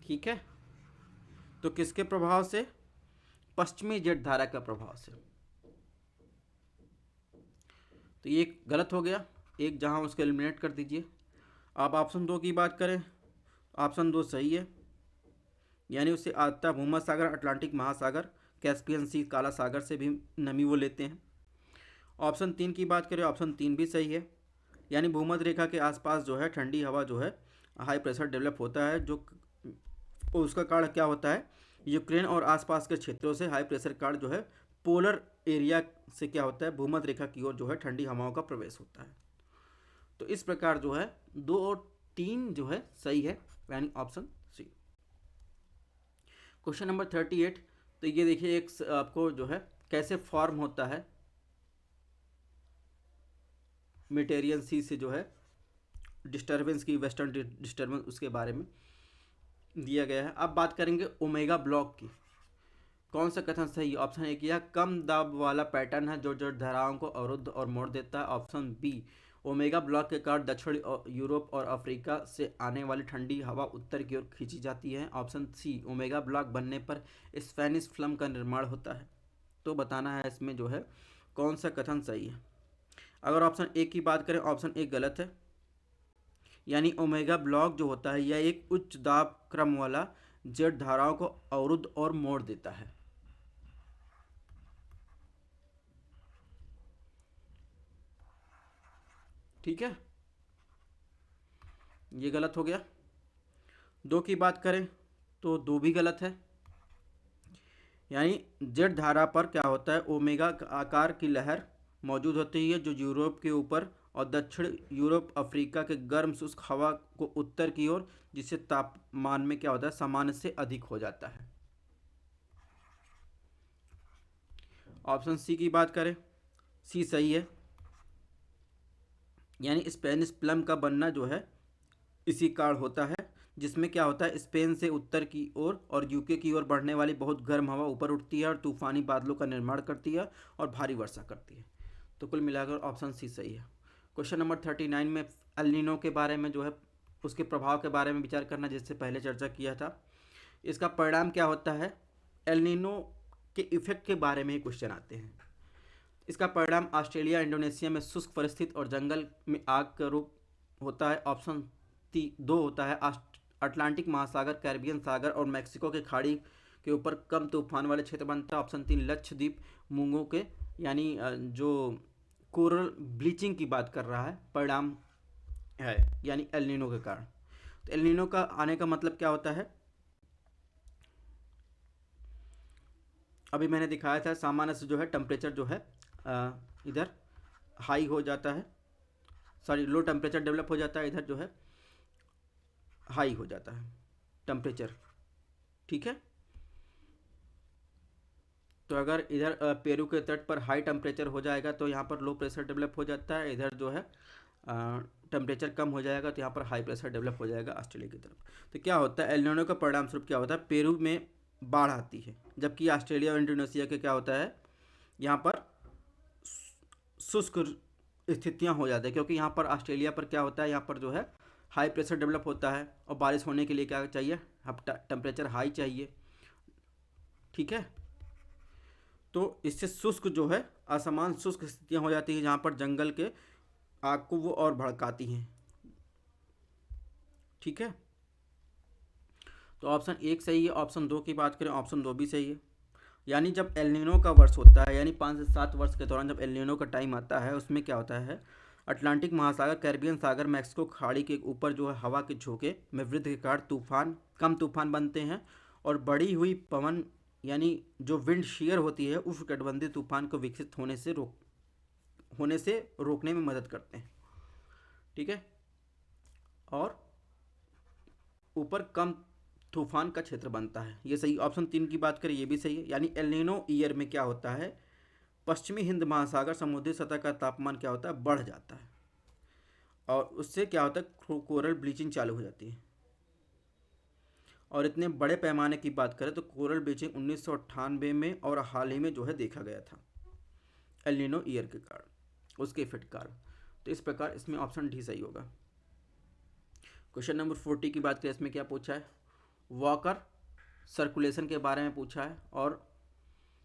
ठीक है। तो किसके प्रभाव से, पश्चिमी जेट धारा का प्रभाव से। तो ये गलत हो गया, एक जहां उसको एलिमिनेट कर दीजिए। आप ऑप्शन 2 की बात करें, ऑप्शन 2 सही है, यानी उससे आता भूमध्य सागर, अटलांटिक महासागर, कैस्पियन सी, काला सागर से भी नमी वो लेते हैं। ऑप्शन 3 की बात करें, ऑप्शन 3 भी सही है, यानी भूमध्य रेखा के आसपास जो है ठंडी हवा जो है हाई प्रेशर डेवलप होता है, जो उसका कारण क्या होता है, यूक्रेन और आसपास के क्षेत्रों से हाई प्रेशर कारण जो है पोलर एरिया से क्या होता है, भूमध्य रेखा की ओर जो है ठंडी हवाओं का प्रवेश होता है। तो इस प्रकार जो है 2 और 3 जो है सही है, यानी ऑप्शन सी। क्वेश्चन नंबर 38, तो ये देखिए एक आपको जो है कैसे फॉर्म होता है मेटेरियल सी से जो है डिस्टर्बेंस की, वेस्टर्न डिस्टर्बेंस, उसके बारे में दिया गया है। अब बात करेंगे ओमेगा ब्लॉक की। कौन सा कथन सही है। ऑप्शन 1, यह कम दाब वाला पैटर्न है जो जड़ धाराओं को अवरुद्ध और मोड़ देता है। ऑप्शन बी, ओमेगा ब्लॉक के कारण दक्षिण यूरोप और अफ्रीका से आने वाली ठंडी हवा उत्तर की ओर खींची जाती है। ऑप्शन सी, ओमेगा ब्लॉक बनने पर स्पेनिश फ्लम का निर्माण होता है। तो बताना है इसमें जो है कौन सा कथन सही है। अगर ऑप्शन 1 की बात करें, ऑप्शन 1 गलत है, यानी ओमेगा ब्लॉक जो होता है यह एक उच्च दाब क्रम वाला जेट धाराओं को अवरुद्ध और मोड़ देता है। ठीक है, ये गलत हो गया। दो की बात करें तो दो भी गलत है। यानी जेट धारा पर क्या होता है, ओमेगा आकार की लहर मौजूद होती है जो यूरोप के ऊपर और दक्षिण यूरोप अफ्रीका के गर्म शुष्क हवा को उत्तर की ओर, जिससे तापमान में क्या होता है, सामान्य से अधिक हो जाता है। ऑप्शन सी की बात करें, सी सही है। यानी स्पेनिश प्लम का बनना जो है इसी कारण होता है, जिसमें क्या होता है, स्पेन से उत्तर की ओर और यूके की ओर बढ़ने वाली बहुत गर्म हवा ऊपर उठती है और तूफानी बादलों का निर्माण करती है और भारी वर्षा करती है। तो कुल मिलाकर ऑप्शन सी सही है। क्वेश्चन नंबर 39 में एल नीनो के बारे में जो है उसके प्रभाव के बारे में विचार करना, जिससे पहले चर्चा किया था। इसका परिणाम क्या होता है, एल नीनो के इफेक्ट के बारे में ही क्वेश्चन आते हैं। इसका परिणाम ऑस्ट्रेलिया इंडोनेशिया में शुष्क परिस्थिति और जंगल में आग का रूप होता है। ऑप्शन दो होता है अटलांटिक महासागर, कैरिबियन सागर और मैक्सिको के खाड़ी के ऊपर कम तूफान वाले क्षेत्र बनता है। ऑप्शन 3 लक्षद्वीप मूंगों के यानी जो कोरल ब्लीचिंग की बात कर रहा है परिणाम है, यानी एल नीनो के कारण। तो एल नीनो का आने का मतलब क्या होता है, अभी मैंने दिखाया था, सामान्य से जो है टेम्परेचर जो है इधर हाई हो जाता है, सॉरी लो टेम्परेचर डेवलप हो जाता है, इधर जो है हाई हो जाता है टेम्परेचर। ठीक है, तो अगर इधर पेरू के तट पर हाई टेम्परेचर हो जाएगा तो यहाँ पर लो प्रेशर डेवलप हो जाता है, इधर जो है टेम्परेचर कम हो जाएगा तो यहाँ पर हाई प्रेशर डेवलप हो जाएगा ऑस्ट्रेलिया की तरफ। तो क्या होता है, एल नीनो का परिणाम स्वरूप क्या होता है, पेरू में बाढ़ आती है, जबकि ऑस्ट्रेलिया और इंडोनेशिया के क्या होता है, यहाँ पर शुष्क स्थितियाँ हो जाती है, क्योंकि यहाँ पर ऑस्ट्रेलिया पर क्या होता है, यहाँ पर जो है हाई प्रेशर डेवलप होता है और बारिश होने के लिए क्या चाहिए, टेम्परेचर हाई चाहिए। ठीक है, तो इससे शुष्क जो है असमान शुष्क स्थितियाँ हो जाती हैं, जहाँ पर जंगल के आग को वो और भड़काती हैं। ठीक है, तो ऑप्शन एक सही है। ऑप्शन दो की बात करें, ऑप्शन दो भी सही है। यानी जब एल नीनो का वर्ष होता है, यानी 5 से 7 वर्ष के दौरान जब एल नीनो का टाइम आता है, उसमें क्या होता है, अटलांटिक महासागर, कैरिबियन सागर, मैक्सिको खाड़ी के ऊपर जो है हवा के झोंके में वृद्धि के कारण कम तूफान बनते हैं और बढ़ी हुई पवन यानी जो विंड शीयर होती है उष्णकटिबंधीय तूफान को विकसित होने से रोकने में मदद करते हैं। ठीक है, और ऊपर कम तूफान का क्षेत्र बनता है, ये सही। ऑप्शन 3 की बात करें, ये भी सही है। यानी एल नीनो ईयर में क्या होता है, पश्चिमी हिंद महासागर समुद्री सतह का तापमान क्या होता है, बढ़ जाता है और उससे क्या होता है, कोरल ब्लीचिंग चालू हो जाती है। और इतने बड़े पैमाने की बात करें तो कोरल ब्लीचिंग 1998 में और हाल ही में जो है देखा गया था एल नीनो ईयर के कारण, उसके इफेक्ट कारण। तो इस प्रकार इसमें ऑप्शन डी सही होगा। क्वेश्चन नंबर 40 की बात करें, इसमें क्या पूछा है, वॉकर सर्कुलेशन के बारे में पूछा है और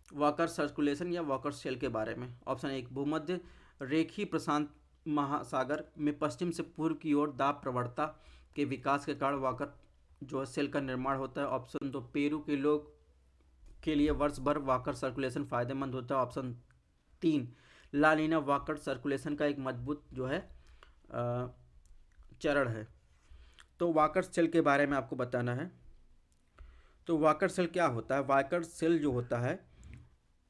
वॉकर सर्कुलेशन या वॉकर शेल के बारे में। ऑप्शन एक, भूमध्य रेखीय प्रशांत महासागर में पश्चिम से पूर्व की ओर दाब प्रवणता के विकास के कारण वॉकर जो है सेल का निर्माण होता है। ऑप्शन दो, पेरू के लोग के लिए वर्ष भर वॉकर सर्कुलेशन फायदेमंद होता है। ऑप्शन तीन, ला नीना वॉकर सर्कुलेशन का एक मजबूत जो है चरण है। तो वॉकर सेल के बारे में आपको बताना है। तो वॉकर सेल क्या होता है, वॉकर सेल जो होता है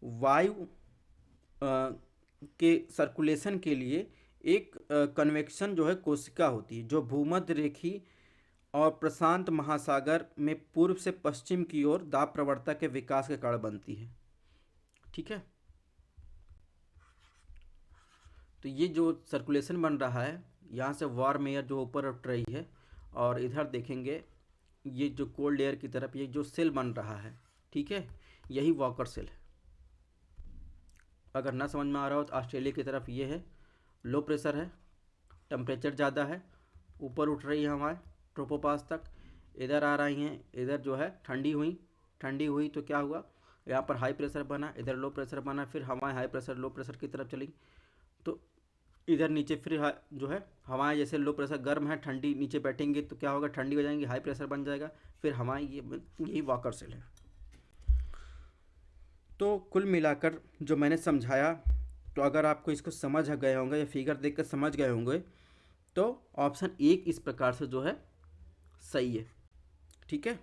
वायु के सर्कुलेशन के लिए एक कन्वेक्शन जो है कोशिका होती है, जो भूमध्य रेखी और प्रशांत महासागर में पूर्व से पश्चिम की ओर दाब प्रवणता के विकास के कारण बनती है। ठीक है, तो ये जो सर्कुलेशन बन रहा है, यहाँ से वार्म एयर जो ऊपर उठ रही है और इधर देखेंगे ये जो कोल्ड एयर की तरफ ये जो सेल बन रहा है, ठीक है, यही वॉकर सेल है। अगर ना समझ में आ रहा हो तो ऑस्ट्रेलिया की तरफ ये है, लो प्रेशर है, टेम्परेचर ज़्यादा है, ऊपर उठ रही है हवाएं ट्रोपोपास तक, इधर आ रही हैं, इधर जो है ठंडी हुई तो क्या हुआ, यहाँ पर हाई प्रेशर बना, इधर लो प्रेशर बना, फिर हवाएं हाई प्रेशर लो प्रेशर की तरफ चली। तो इधर नीचे फिर जो है हवाएं, जैसे लो प्रेशर गर्म है, ठंडी नीचे बैठेंगे तो क्या होगा, ठंडी हो जाएंगी, हाई प्रेशर बन जाएगा, फिर हवाएं, ये यही वॉकर सेल है। तो कुल मिलाकर जो मैंने समझाया, तो अगर आपको इसको समझ गए होंगे या फिगर देख कर समझ गए होंगे, तो ऑप्शन एक इस प्रकार से जो है सही है। ठीक है,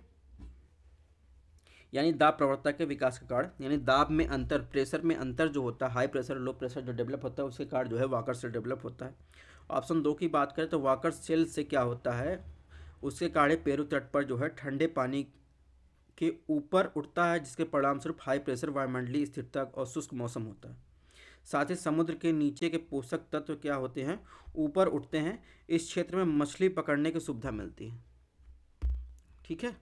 यानी दाब प्रवणता के विकास का कारण, यानी दाब में अंतर, प्रेशर में अंतर जो होता है, हाई प्रेशर लो प्रेशर जो डेवलप होता है, उसके कारण जो है वॉकर सेल डेवलप होता है। ऑप्शन दो की बात करें तो वॉकर सेल से क्या होता है, उसके कारण पेरू तट पर जो है ठंडे पानी के ऊपर उठता है, जिसके परिणाम स्वरूप हाई प्रेशर, वायुमंडलीय स्थिरता और शुष्क मौसम होता है। साथ ही समुद्र के नीचे के पोषक तत्व क्या होते हैं, ऊपर उठते हैं, इस क्षेत्र में मछली पकड़ने की सुविधा मिलती है। ठीक है,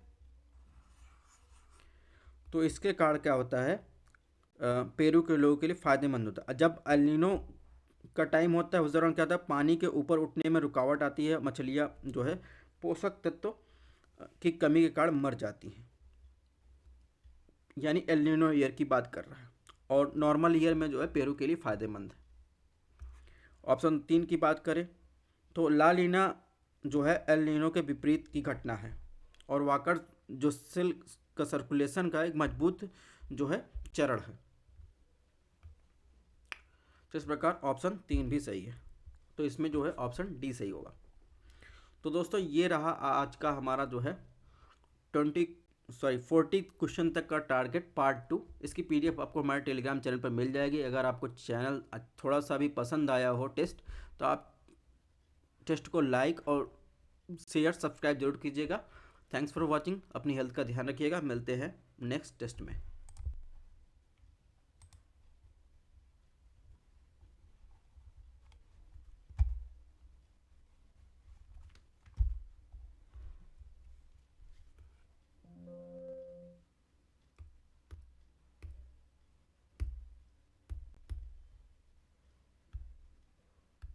तो इसके कारण क्या होता है, पेरू के लोगों के लिए फ़ायदेमंद होता है। जब एलिनो का टाइम होता है, उस दौरान क्या होता है, पानी के ऊपर उठने में रुकावट आती है, मछलियाँ जो है पोषक तत्व की कमी के कारण मर जाती हैं। यानी एलिनो ईयर की बात कर रहा है, और नॉर्मल ईयर में जो है पेरू के लिए फ़ायदेमंद है। ऑप्शन तीन की बात करें तो ला लीना जो है एल नीनो के विपरीत की घटना है, और वाकर जो सेल का सर्कुलेशन का एक मजबूत जो है चरण है। तो इस प्रकार ऑप्शन तीन भी सही है, तो इसमें जो है ऑप्शन डी सही होगा। तो दोस्तों ये रहा आज का हमारा जो है 40 क्वेश्चन तक का टारगेट पार्ट 2। इसकी पीडीएफ आपको हमारे टेलीग्राम चैनल पर मिल जाएगी। अगर आपको चैनल थोड़ा सा भी पसंद आया हो टेस्ट, तो आप टेस्ट को लाइक और शेयर सब्सक्राइब जरूर कीजिएगा। Thanks for watching. अपनी हेल्थ का ध्यान रखिएगा। मिलते हैं नेक्स्ट टेस्ट में।